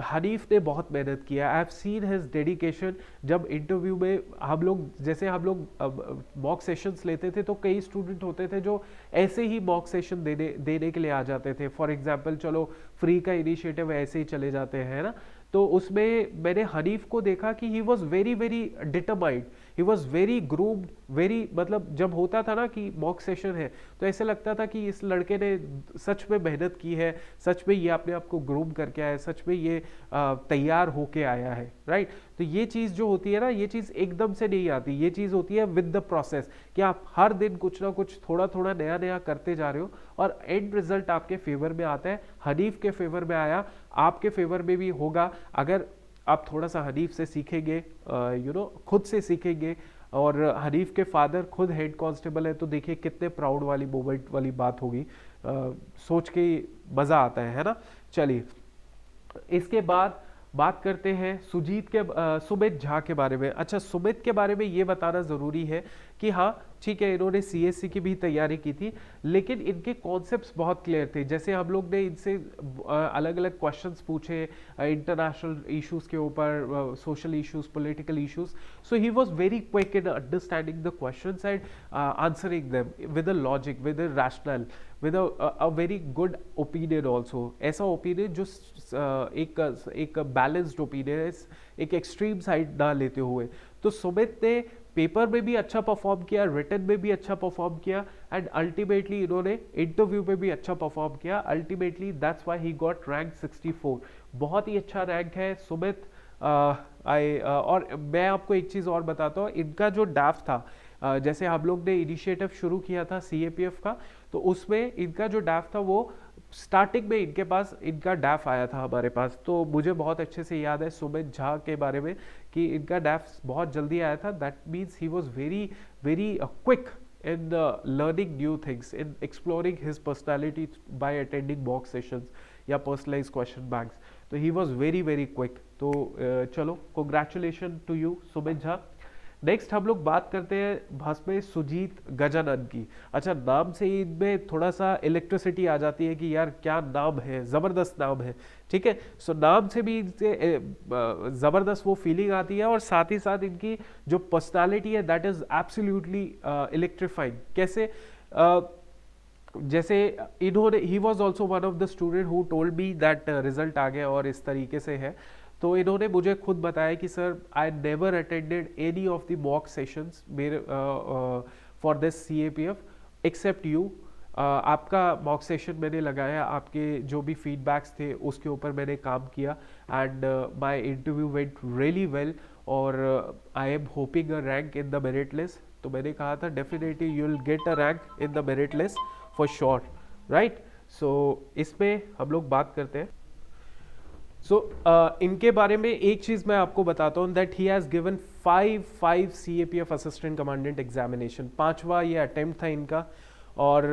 हनीफ ने बहुत मेहनत किया। I have seen his dedication. जब इंटरव्यू में हम लोग मॉक सेशंस लेते थे, तो कई स्टूडेंट होते थे जो ऐसे ही मॉक सेशन देने के लिए आ जाते थे। फॉर एग्जांपल चलो फ्री का इनिशिएटिव ऐसे ही चले जाते हैं ना, तो उसमें मैंने हनीफ को देखा कि ही was very very determined, he was very groomed, very, मतलब जब होता था ना कि मॉक सेशन है तो ऐसे लगता था कि इस लड़के ने सच में मेहनत की है, सच में ये अपने आप को ग्रूम करके आया है, सच में ये तैयार होके आया है, राइट। तो ये चीज़ जो होती है ना, ये चीज़ एकदम से नहीं आती, ये चीज़ होती है विद द प्रोसेस, कि आप हर दिन कुछ ना कुछ थोड़ा थोड़ा नया नया करते जा रहे हो, और एंड रिजल्ट आपके फेवर में आता है। हनीफ के फेवर में आया, आपके फेवर में भी होगा अगर आप थोड़ा सा हनीफ से सीखेंगे, खुद से सीखेंगे। और हनीफ के फादर खुद हेड कांस्टेबल है, तो देखिए कितने प्राउड वाली मोमेंट वाली बात होगी, सोच के मज़ा आता है ना। चलिए इसके बाद बात करते हैं सुमित झा के बारे में। अच्छा, सुमित के बारे में ये बताना ज़रूरी है कि हाँ ठीक है इन्होंने सीएससी की भी तैयारी की थी, लेकिन इनके कॉन्सेप्ट्स बहुत क्लियर थे। जैसे हम लोग ने इनसे अलग अलग क्वेश्चंस पूछे इंटरनेशनल इश्यूज के ऊपर, social issues, political issues, so he was very quick in understanding the questions and answering them with a logic, with a rational, with a very good opinion also. ऐसा opinion जो एक balanced opinion है, एक extreme side ना लेते हुए। तो सुमित ने पेपर में भी अच्छा परफॉर्म किया, रिटन में भी अच्छा परफॉर्म किया, एंड अल्टीमेटली इन्होंने इंटरव्यू में भी अच्छा परफॉर्म किया। Ultimately that's why he got rank 64। बहुत ही अच्छा रैंक है सुमित। और मैं आपको एक चीज़ और बताता हूँ, इनका जो डैफ था, जैसे हम लोग ने इनिशिएटिव शुरू किया था सीएपीएफ का, तो उसमें इनका जो डैफ था वो स्टार्टिंग में इनके पास इनका डैफ आया था हमारे पास। तो मुझे बहुत अच्छे से याद है सुमित झा के बारे में कि इनका डैफ बहुत जल्दी आया था। That means he was very very quick in learning new things, in exploring his personality by attending mock sessions या personalized question banks. तो he was very very quick. तो चलो congratulations to you Sumit Jha. Next हम लोग बात करते हैं भास्मे सुजीत गजानन की। अच्छा, नाम से ही इनमें थोड़ा सा इलेक्ट्रिसिटी आ जाती है कि यार क्या नाम है, जबरदस्त नाम है, ठीक है। सो नाम से भी इनसे जबरदस्त वो फीलिंग आती है, और साथ ही साथ इनकी जो पर्सनालिटी है दैट इज एब्सोल्युटली इलेक्ट्रीफाइंग। कैसे? जैसे इन्होंने, he was also one of the student who told me that result आ गया और इस तरीके से है। तो इन्होंने मुझे खुद बताया कि sir I never attended any of the mock sessions मेरे for this CAPF except you. आपका मॉक सेशन मैंने लगाया, आपके जो भी फीडबैक्स थे उसके ऊपर मैंने काम किया, and my interview went really well, और I am hoping a rank in the merit list. तो मैंने कहा था definitely you will get a rank in the merit list for sure, right. So इसमें हम लोग बात करते हैं। सो इनके बारे में एक चीज़ मैं आपको बताता हूँ, that he has given 5 CAPF assistant commandant examination. 5वां ये अटेम्प्ट था इनका, और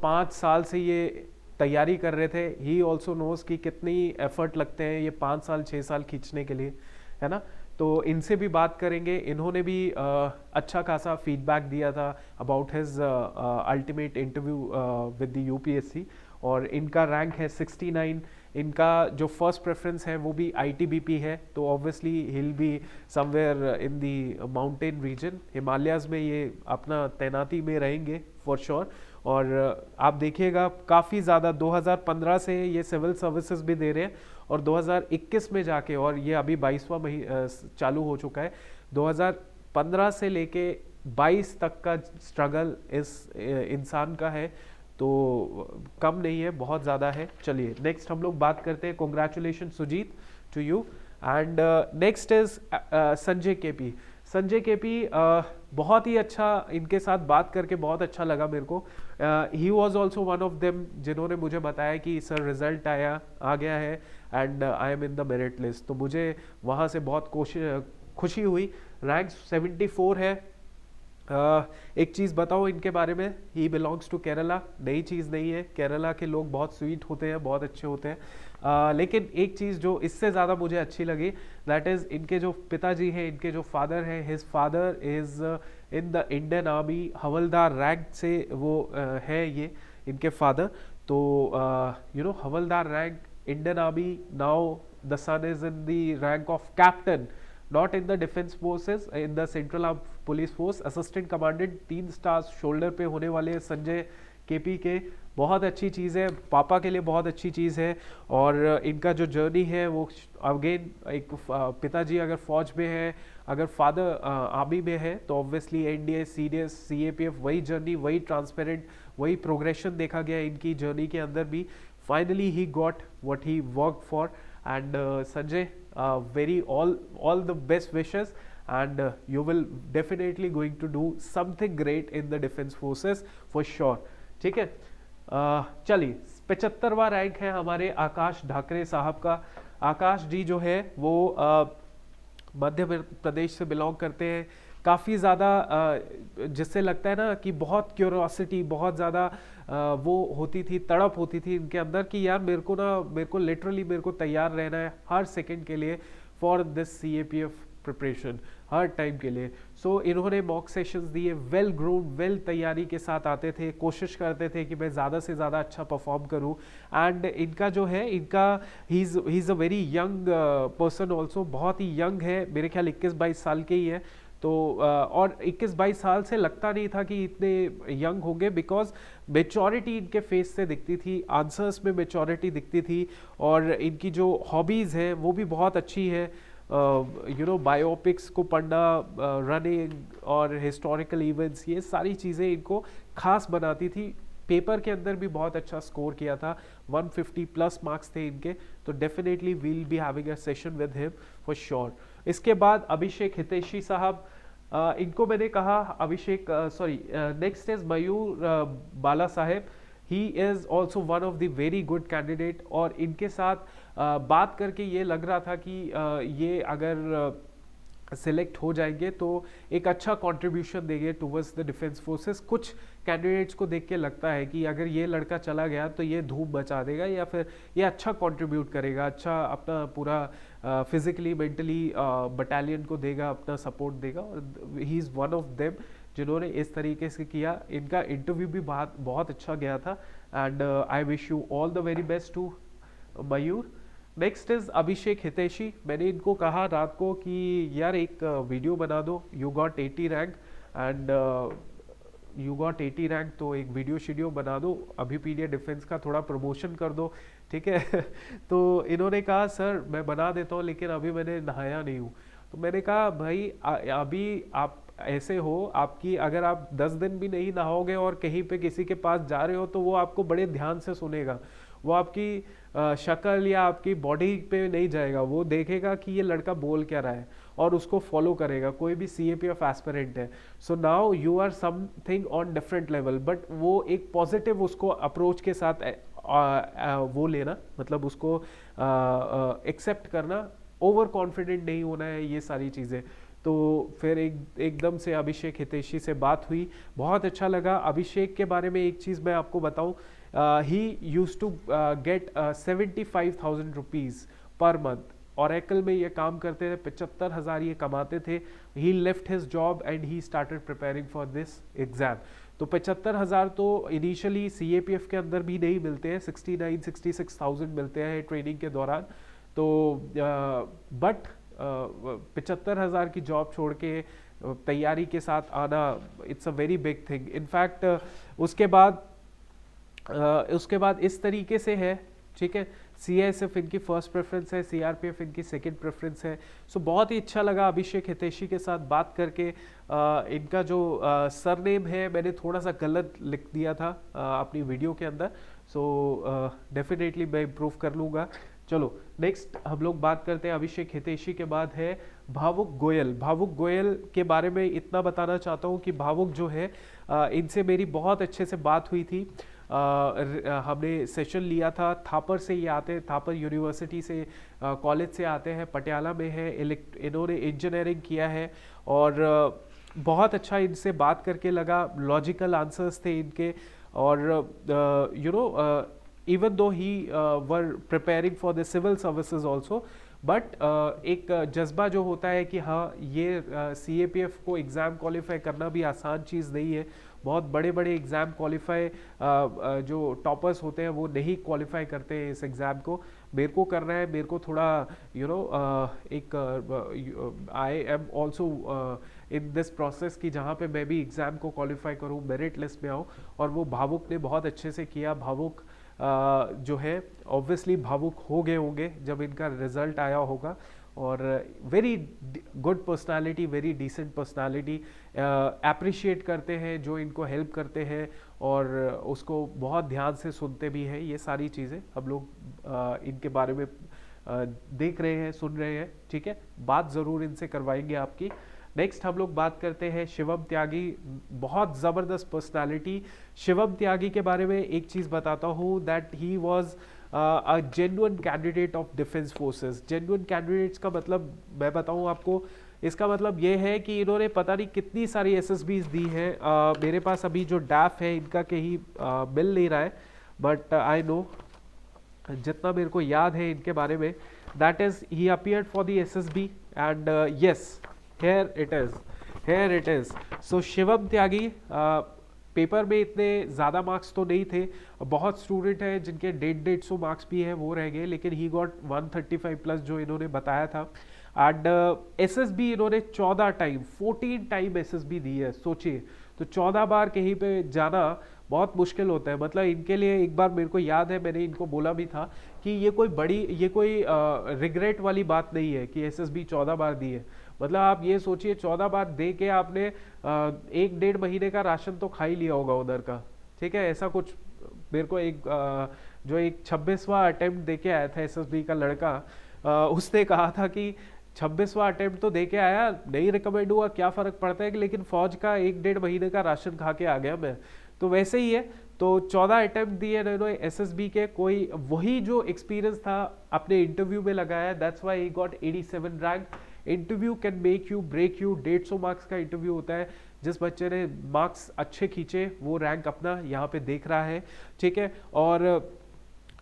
5 साल से ये तैयारी कर रहे थे। ही ऑल्सो नोज कि कितनी एफर्ट लगते हैं ये 5 साल 6 साल खींचने के लिए, है ना। तो इनसे भी बात करेंगे। इन्होंने भी अच्छा खासा फीडबैक दिया था about his ultimate interview with the UPSC, और इनका रैंक है 69। इनका जो फर्स्ट प्रेफरेंस है वो भी आईटीबीपी है, तो obviously hill be somewhere in the mountain region, Himalayas में ये अपना तैनाती में रहेंगे फॉर श्योर। और आप देखिएगा काफ़ी ज़्यादा 2015 से ये सिविल सर्विसेज भी दे रहे हैं, और 2021 में जाके, और ये अभी 22वां चालू हो चुका है, 2015 से लेके 22 तक का स्ट्रगल इस इंसान का है, तो कम नहीं है, बहुत ज़्यादा है। चलिए नेक्स्ट हम लोग बात करते हैं। Congratulation Sujeet to you. And next is Sanjay KP. Sanjay KP बहुत ही अच्छा, इनके साथ बात करके बहुत अच्छा लगा मेरे को। ही was also one of them जिन्होंने मुझे बताया कि सर रिजल्ट आ गया है and I am in the merit list. तो मुझे वहाँ से बहुत खुशी हुई। रैंक 74 है। एक चीज़ बताओ इनके बारे में, ही बिलोंग्स टू केरला। नई चीज़ नहीं है, केरला के लोग बहुत स्वीट होते हैं, बहुत अच्छे होते हैं। लेकिन एक चीज़ जो इससे ज़्यादा मुझे अच्छी लगी, दैट इज़ इनके जो पिताजी हैं, इनके जो फादर हैं, his father is in the Indian army, havildar rank से वो है ये इनके फादर। तो havildar rank, Indian army. Now the son is in the rank of captain, not in the defense forces, in the central armed police force, assistant commandant। 3 stars shoulder पे होने वाले संजय केपी के। बहुत अच्छी चीज़ है, पापा के लिए बहुत अच्छी चीज़ है। और इनका जो जर्नी है वो अगेन, एक पिताजी अगर फौज में है, अगर फादर आर्मी में है, तो ऑब्वियसली एनडीए, सीडीएस, सीएपीएफ, वही जर्नी, वही ट्रांसपेरेंट, वही प्रोग्रेशन देखा गया इनकी जर्नी के अंदर भी। Finally he got what he work for. And Sanjay, very all the best wishes, and you will definitely going to do something great in the defense forces for sure, ठीक है। चलिए 75वां रैंक है हमारे आकाश ढाकरे साहब का। आकाश जी जो है वो मध्य प्रदेश से बिलोंग करते हैं। काफ़ी ज़्यादा जिससे लगता है ना कि बहुत क्यूरोसिटी, बहुत ज़्यादा वो होती थी, तड़प होती थी इनके अंदर कि यार मेरे को लिटरली मेरे को तैयार रहना है हर सेकंड के लिए for this CAPF preparation. Her time के लिए। सो इन्होंने मॉक सेशंस दिए, वेल ग्रोन, वेल तैयारी के साथ आते थे, कोशिश करते थे कि मैं ज़्यादा से ज़्यादा अच्छा परफॉर्म करूं। एंड इनका जो है, इनका he is a very young person also, बहुत ही यंग है, मेरे ख्याल 21-22 साल के ही है। तो और 21-22 साल से लगता नहीं था कि इतने यंग होंगे, बिकॉज मेचोरिटी इनके फेस से दिखती थी, आंसर्स में मेचोरिटी दिखती थी, और इनकी जो हॉबीज़ है वो भी बहुत अच्छी है। बायोपिक्स को पढ़ना, रनिंग और हिस्टोरिकल इवेंट्स, ये सारी चीज़ें इनको खास बनाती थी। पेपर के अंदर भी बहुत अच्छा स्कोर किया था, 150 प्लस मार्क्स थे इनके। तो definitely we'll be having a session with him for sure. इसके बाद अभिषेक हितैषी साहब, इनको मैंने कहा, Abhishek sorry, next is Mayur Bala Saheb. He is also one of the very good candidate, और इनके साथ बात करके ये लग रहा था कि ये अगर सिलेक्ट हो जाएंगे तो एक अच्छा कंट्रीब्यूशन देंगे टुवर्ड्स द डिफेंस फोर्सेस। कुछ कैंडिडेट्स को देख के लगता है कि अगर ये लड़का चला गया तो ये धूम मचा देगा, या फिर ये अच्छा कंट्रीब्यूट करेगा, अच्छा अपना पूरा फिजिकली मेंटली बटालियन को देगा, अपना सपोर्ट देगा, और he is one of them जिन्होंने इस तरीके से किया। इनका इंटरव्यू भी बहुत अच्छा गया था, and I wish you all the very best to Mayur. Next is Abhishek Hitaishi. मैंने इनको कहा रात को कि यार एक वीडियो बना दो, you got 80 rank and you got 80 rank, तो एक वीडियो शेडियो बना दो, अभी पीडीए डिफेंस का थोड़ा प्रमोशन कर दो, ठीक है। तो इन्होंने कहा सर मैं बना देता हूँ, लेकिन अभी मैंने नहाया नहीं हूँ। तो मैंने कहा भाई अभी आप ऐसे हो, आपकी अगर आप 10 दिन भी नहीं नहाओगे और कहीं पे किसी के पास जा रहे हो, तो वो आपको बड़े ध्यान से सुनेगा, वो आपकी शक्ल या आपकी बॉडी पे नहीं जाएगा, वो देखेगा कि ये लड़का बोल क्या रहा है और उसको फॉलो करेगा। कोई भी सीएपीएफ एस्पिरेंट है, so now you are something on different level, but वो एक पॉजिटिव उसको अप्रोच के साथ वो लेना, मतलब उसको एक्सेप्ट करना, ओवर कॉन्फिडेंट नहीं होना है, ये सारी चीज़ें। तो फिर एकदम से अभिषेक हितैषी से बात हुई, बहुत अच्छा लगा। अभिषेक के बारे में एक चीज़ मैं आपको बताऊं, he used to get 75,000 rupees per month. Oracle में ये काम करते थे, 75,000 ये कमाते थे। He left his job and he started preparing for this exam. तो 75,000 तो इनिशियली सीएपीएफ के अंदर भी नहीं मिलते हैं, 66,000 मिलते हैं ट्रेनिंग के दौरान। तो बट 75,000 की जॉब छोड़ के तैयारी के साथ आना, it's a very big thing. In fact उसके बाद इस तरीके से है, ठीक है, सीआईएसएफ इनकी फर्स्ट प्रेफरेंस है, सीआरपीएफ इनकी सेकंड प्रेफरेंस है। सो बहुत ही अच्छा लगा अभिषेक हितैषी के साथ बात करके। इनका जो सरनेम है मैंने थोड़ा सा गलत लिख दिया था अपनी वीडियो के अंदर, सो डेफिनेटली मैं इम्प्रूव कर लूँगा। चलो नेक्स्ट हम लोग बात करते हैं अभिषेक हितैषी के बाद है भावुक गोयल। भावुक गोयल के बारे में इतना बताना चाहता हूँ कि भावुक जो है, इनसे मेरी बहुत अच्छे से बात हुई थी। हमने सेशन लिया था, थापर से ये आते हैं, थापर यूनिवर्सिटी से कॉलेज से आते हैं, पटियाला में है, इन्होंने इंजीनियरिंग किया है, और बहुत अच्छा इनसे बात करके लगा, लॉजिकल आंसर्स थे इनके, और even though he were preparing for the civil services also, but एक जज्बा जो होता है कि हाँ ये CAPF को एग्ज़ाम क्वालिफाई करना भी आसान चीज़ नहीं है। बहुत बड़े बड़े एग्ज़ाम क्वालिफाई जो टॉपर्स होते हैं वो नहीं क्वालिफाई करते हैं इस एग्ज़ाम को। मेरे को करना है, मेरे को थोड़ा I am also in this process कि जहाँ पे मैं भी एग्ज़ाम को क्वालिफाई करूँ, मेरिट लिस्ट में आऊँ, और वो भावुक ने बहुत अच्छे से किया। भावुक जो है ऑब्वियसली भावुक हो गए होंगे जब इनका रिजल्ट आया होगा, और very good personality, very decent personality, appreciate करते हैं जो इनको हेल्प करते हैं, और उसको बहुत ध्यान से सुनते भी हैं। ये सारी चीज़ें हम लोग इनके बारे में देख रहे हैं, सुन रहे हैं, ठीक है, बात ज़रूर इनसे करवाएंगे आपकी। नेक्स्ट हम लोग बात करते हैं शिवम त्यागी, बहुत ज़बरदस्त पर्सनालिटी। शिवम त्यागी के बारे में एक चीज़ बताता हूँ, that he was a genuine candidate of defence forces. Genuine candidates का मतलब मैं बताऊँ आपको, इसका मतलब ये है कि इन्होंने पता नहीं कितनी सारी एसएसबीज दी हैं। मेरे पास अभी जो डैफ है इनका कहीं मिल नहीं रहा है, बट आई नो जितना मेरे को याद है इनके बारे में, that is he appeared for the SSB and yes, here it is, here it is. So Shivam Tyagi, paper में इतने ज़्यादा मार्क्स तो नहीं थे, बहुत स्टूडेंट हैं जिनके 150 मार्क्स भी है वो रह गए, लेकिन ही गॉट 135 प्लस जो इन्होंने बताया था। एंड एसएसबी इन्होंने 14 टाइम एसएसबी दी है, सोचिए। तो 14 बार कहीं पे जाना बहुत मुश्किल होता है। मतलब इनके लिए एक बार मेरे को याद है, मैंने इनको बोला भी था कि ये कोई रिग्रेट वाली बात नहीं है कि एसएसबी 14 बार दी है। मतलब आप ये सोचिए, 14 बार दे के आपने 1-1.5 महीने का राशन तो खा ही लिया होगा उधर का, ठीक है। ऐसा कुछ मेरे को जो एक 26वां अटेम्प्ट दे के आया था एसएसबी का लड़का, उसने कहा था कि 26वां अटेम्प्ट तो दे के आया, नहीं रिकमेंड हुआ, क्या फ़र्क पड़ता है कि लेकिन फौज का 1-1.5 महीने का राशन खा के आ गया मैं। तो वैसे ही है। तो 14 अटेम्प्ट दिए इन्होंने एसएसबी के, कोई वही जो एक्सपीरियंस था अपने इंटरव्यू में लगाया, that's why he got 87 rank. Interview can make you break you. 150 marks का इंटरव्यू होता है, जिस बच्चे ने मार्क्स अच्छे खींचे वो रैंक अपना यहाँ पे देख रहा है, ठीक है। और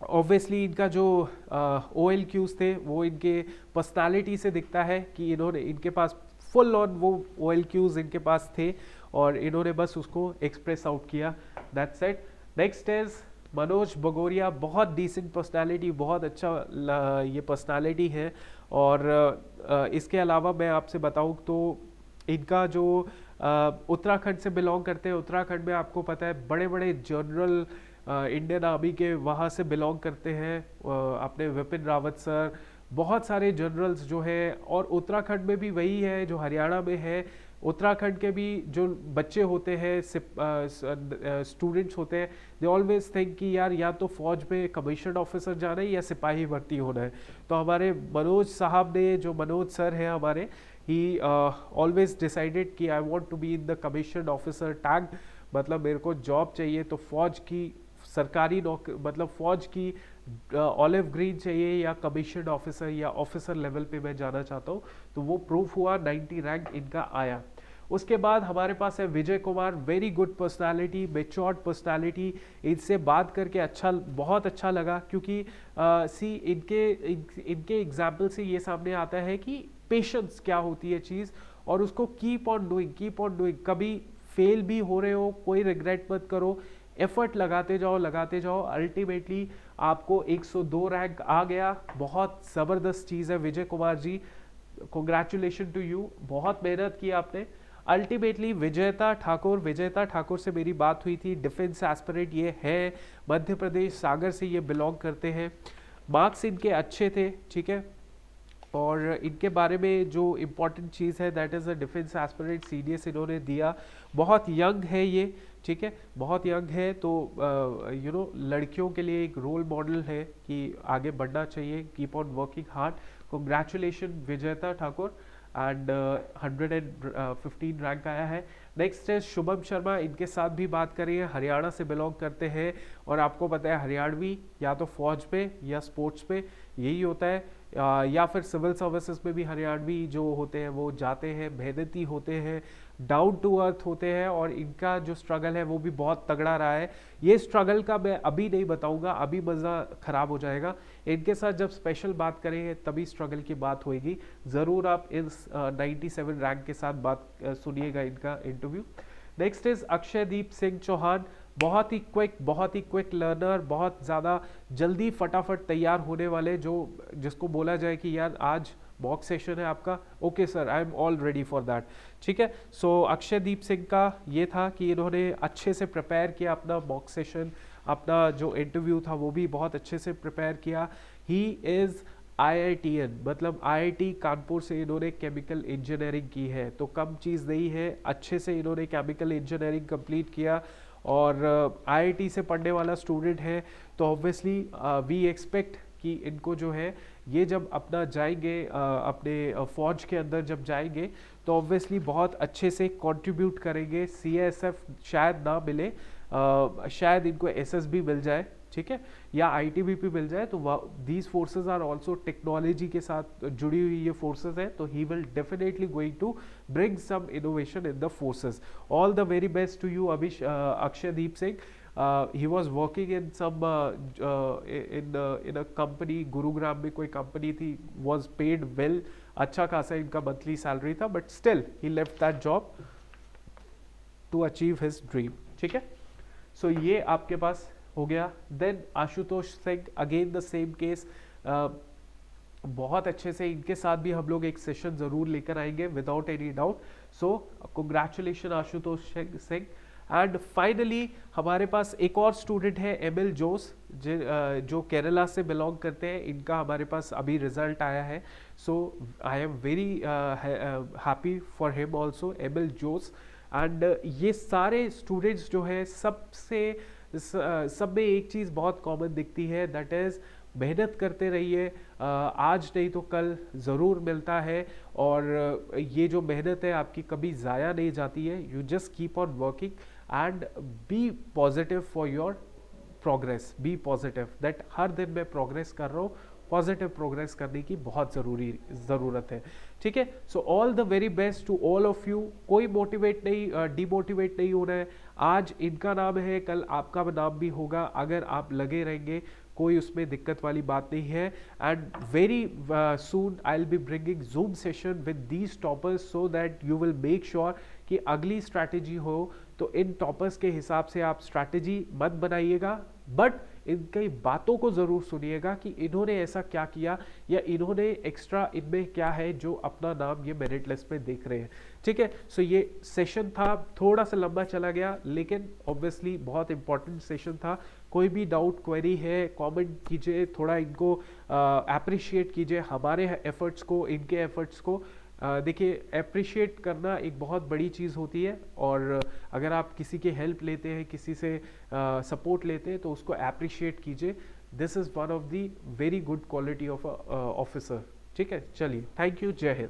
ऑब्वियसली इनका जो OLQs थे वो इनके पर्सनालिटी से दिखता है कि इनके पास फुल ऑन वो OLQs इनके पास थे और इन्होंने बस उसको एक्सप्रेस आउट किया, that's it. Next is Manoj Bagoria, बहुत डिसेंट पर्सनालिटी, बहुत अच्छा ये पर्सनालिटी है। और इसके अलावा मैं आपसे बताऊं तो इनका जो उत्तराखंड से बिलोंग करते हैं, उत्तराखंड में आपको पता है बड़े बड़े जनरल इंडियन आर्मी के वहाँ से बिलोंग करते हैं, अपने विपिन रावत सर, बहुत सारे जनरल्स जो है। और उत्तराखंड में भी वही है जो हरियाणा में है, उत्तराखंड के भी जो बच्चे होते हैं, स्टूडेंट्स होते हैं, दे ऑलवेज थिंक कि यार या तो फौज में कमीशन ऑफिसर जाना है या सिपाही भर्ती होना है। तो हमारे मनोज साहब ने, जो मनोज सर हैं हमारे, ही ऑलवेज डिसाइडेड कि I want to be in the commission officer tag, मतलब मेरे को जॉब चाहिए तो फौज की सरकारी नौकरी, मतलब फौज की ऑलिव ग्रीन चाहिए या कमीशन ऑफिसर या ऑफिसर लेवल पे मैं जाना चाहता हूँ। तो वो प्रूफ हुआ, 90 रैंक इनका आया। उसके बाद हमारे पास है Vijay Kumar, very good personality, matured personality. इनसे बात करके बहुत अच्छा लगा, क्योंकि इनके एग्जाम्पल से ये सामने आता है कि पेशेंस क्या होती है चीज़, और उसको कीप ऑन डूइंग। कभी फेल भी हो रहे हो, कोई रिग्रेट मत करो, एफर्ट लगाते जाओ। अल्टीमेटली आपको 102 रैंक आ गया, बहुत ज़बरदस्त चीज़ है Vijay Kumar ji, congratulation to you, बहुत मेहनत की आपने। अल्टीमेटली विजेता ठाकुर से मेरी बात हुई थी, डिफेंस एस्पिरेंट ये है, मध्य प्रदेश सागर से ये बिलोंग करते हैं। मार्क्स इनके अच्छे थे, ठीक है। और इनके बारे में जो इम्पोर्टेंट चीज़ है, that is a defence aspirant, CDS इन्होंने दिया, बहुत यंग है ये, ठीक है, बहुत यंग है। तो लड़कियों के लिए एक रोल मॉडल है कि आगे बढ़ना चाहिए, keep on working hard. Congratulation विजेता ठाकुर, एंड 115 रैंक आया है। नेक्स्ट है शुभम शर्मा, इनके साथ भी बात करेंगे, हरियाणा से बिलोंग करते हैं। और आपको पता है हरियाणवी या तो फौज पे या स्पोर्ट्स पे यही होता है, या फिर सिविल सर्विसेज में भी हरियाणवी जो होते हैं वो जाते हैं, मेहनती होते हैं, डाउन टू अर्थ होते हैं। और इनका जो स्ट्रगल है वो भी बहुत तगड़ा रहा है। ये स्ट्रगल का मैं अभी नहीं बताऊंगा, अभी मज़ा ख़राब हो जाएगा। इनके साथ जब स्पेशल बात करेंगे तभी स्ट्रगल की बात होगी। ज़रूर आप इस 97 रैंक के साथ बात सुनिएगा इनका interview. Next is Akshaydeep Singh Chauhan, बहुत ही क्विक लर्नर, बहुत ज़्यादा जल्दी फटाफट तैयार होने वाले, जिसको बोला जाए कि यार आज मॉक सेशन है आपका, okay sir I am all ready for that, ठीक है। सो अक्षयदीप सिंह का ये था कि इन्होंने अच्छे से प्रिपेयर किया अपना मॉक सेशन, अपना जो इंटरव्यू था वो भी बहुत अच्छे से प्रिपेयर किया। ही इज़ IITN, मतलब IIT कानपुर से इन्होंने केमिकल इंजीनियरिंग की है, तो कम चीज़ नहीं है, अच्छे से इन्होंने केमिकल इंजीनियरिंग कंप्लीट किया। और IIT से पढ़ने वाला स्टूडेंट है, तो ऑब्वियसली वी एक्सपेक्ट कि इनको जो है ये जब अपना जाएंगे अपने फौज के अंदर जब जाएंगे तो ऑब्वियसली बहुत अच्छे से कंट्रीब्यूट करेंगे। CSF शायद ना मिले, शायद इनको SSB मिल जाए, ठीक है, या ITBP मिल जाए। तो these forces are also technology के साथ जुड़ी हुई ये फोर्सेज है, तो he will definitely going to bring some innovation in the forces. All the very best to you Akshaydeep Singh. He was working in some in a company, Gurugram में कोई company थी, was paid well, अच्छा खासा इनका मंथली सैलरी था, but still he left that job to achieve his dream. ठीक है, so ये आपके पास हो गया। Then Ashutosh Singh, again the same case, बहुत अच्छे से इनके साथ भी हम लोग एक सेशन जरूर लेकर आएंगे without any doubt. So congratulation Ashutosh Singh. And finally हमारे पास एक और स्टूडेंट है एमिल जोस, जो केरला से बिलोंग करते हैं। इनका हमारे पास अभी रिजल्ट आया है, so I am very happy for him also, Emil Jose. And ये सारे स्टूडेंट्स जो है सब में एक चीज़ बहुत कॉमन दिखती है, दैट इज़ मेहनत करते रहिए, आज नहीं तो कल ज़रूर मिलता है। और ये जो मेहनत है आपकी कभी ज़ाया नहीं जाती है। You just keep on working and be positive for your progress, be positive that हर दिन मैं प्रोग्रेस कर रहा हूँ। पॉजिटिव प्रोग्रेस करने की बहुत ज़रूरत है। ठीक है, so all the very best to all of you. कोई मोटिवेट नहीं, डिमोटिवेट नहीं होना है। आज इनका नाम है, कल आपका नाम भी होगा, अगर आप लगे रहेंगे, कोई उसमें दिक्कत वाली बात नहीं है। And very soon I will be bringing zoom session with these toppers so that you will make sure कि अगली स्ट्रैटेजी हो तो इन टॉपर्स के हिसाब से आप स्ट्रैटेजी मत बनाइएगा, बट इनकी बातों को ज़रूर सुनिएगा कि इन्होंने ऐसा क्या किया या इन्होंने एक्स्ट्रा इनमें क्या है जो अपना नाम ये मेरिट लिस्ट में देख रहे हैं। ठीक है, सो ये सेशन था, थोड़ा सा लंबा चला गया, लेकिन ऑब्वियसली बहुत इंपॉर्टेंट सेशन था। कोई भी डाउट क्वेरी है कमेंट कीजिए, थोड़ा इनको अप्रिशिएट कीजिए, हमारे एफर्ट्स को, इनके एफर्ट्स को। देखिए, अप्रिशिएट करना एक बहुत बड़ी चीज़ होती है, और अगर आप किसी की हेल्प लेते हैं, किसी से सपोर्ट लेते हैं, तो उसको अप्रिशिएट कीजिए। This is one of the very good quality of a officer. ठीक है, चलिए, थैंक यू, जय हिंद।